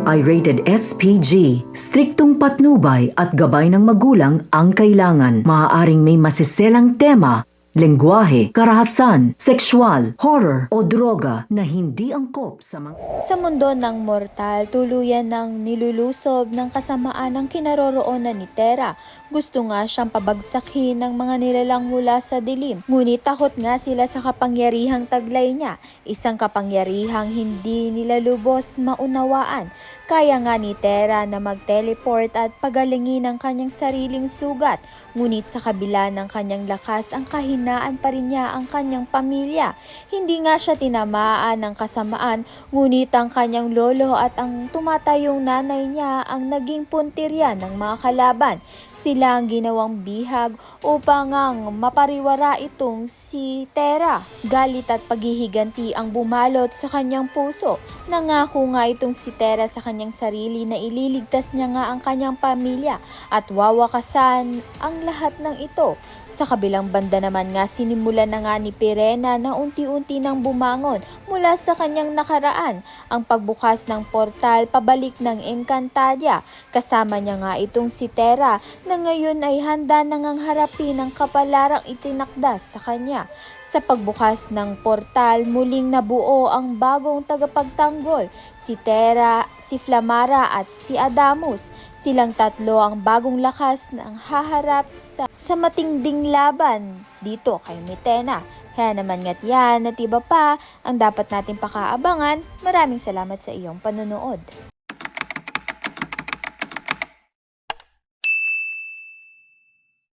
ay rated SPG. Striktong patnubay at gabay ng magulang ang kailangan. Maaaring may masiselang tema, lengguwahe, karahasan, sexual, horror o droga na hindi angkop sa mga... Sa mundo ng mortal, tuluyan ng nilulusob ng kasamaan ang kinaroroonan ni Tera. Gusto nga siyang pabagsakin ng mga nilalang mula sa dilim. Ngunit takot nga sila sa kapangyarihang taglay niya. Isang kapangyarihang hindi nila lubos maunawaan. Kaya nga ni Tera na mag-teleport at pagalingin ang kanyang sariling sugat. Ngunit sa kabila ng kanyang lakas, ang kahinaan pa rin niya ang kanyang pamilya. Hindi nga siya tinamaan ng kasamaan, ngunit ang kanyang lolo at ang tumatayong nanay niya ang naging puntirya ng mga kalaban. Sila ang ginawang bihag upang ang mapariwara itong si Tera. Galit at paghihiganti ang bumalot sa kanyang puso. Nangako nga itong si Tera sa kanyang sarili na ililigtas niya nga ang kanyang pamilya at wawakasan ang lahat ng ito. Sa kabilang banda naman nga, sinimulan na nga ni Pirena na unti-unti nang bumangon mula sa kanyang nakaraan ang pagbukas ng portal pabalik ng Encantadia. Kasama niya nga itong si Tera na ngayon ay handa nang harapin ang kapalarang itinakda sa kanya. Sa pagbukas ng portal, muling nabuo ang bagong tagapagtanggol, si Tera, si Flamara at si Adamus. Silang tatlo ang bagong lakas ng haharap sa matinding laban dito kay Mitena. Kaya naman nga't yan at iba pa ang dapat natin pakaabangan. Maraming salamat sa iyong panonood.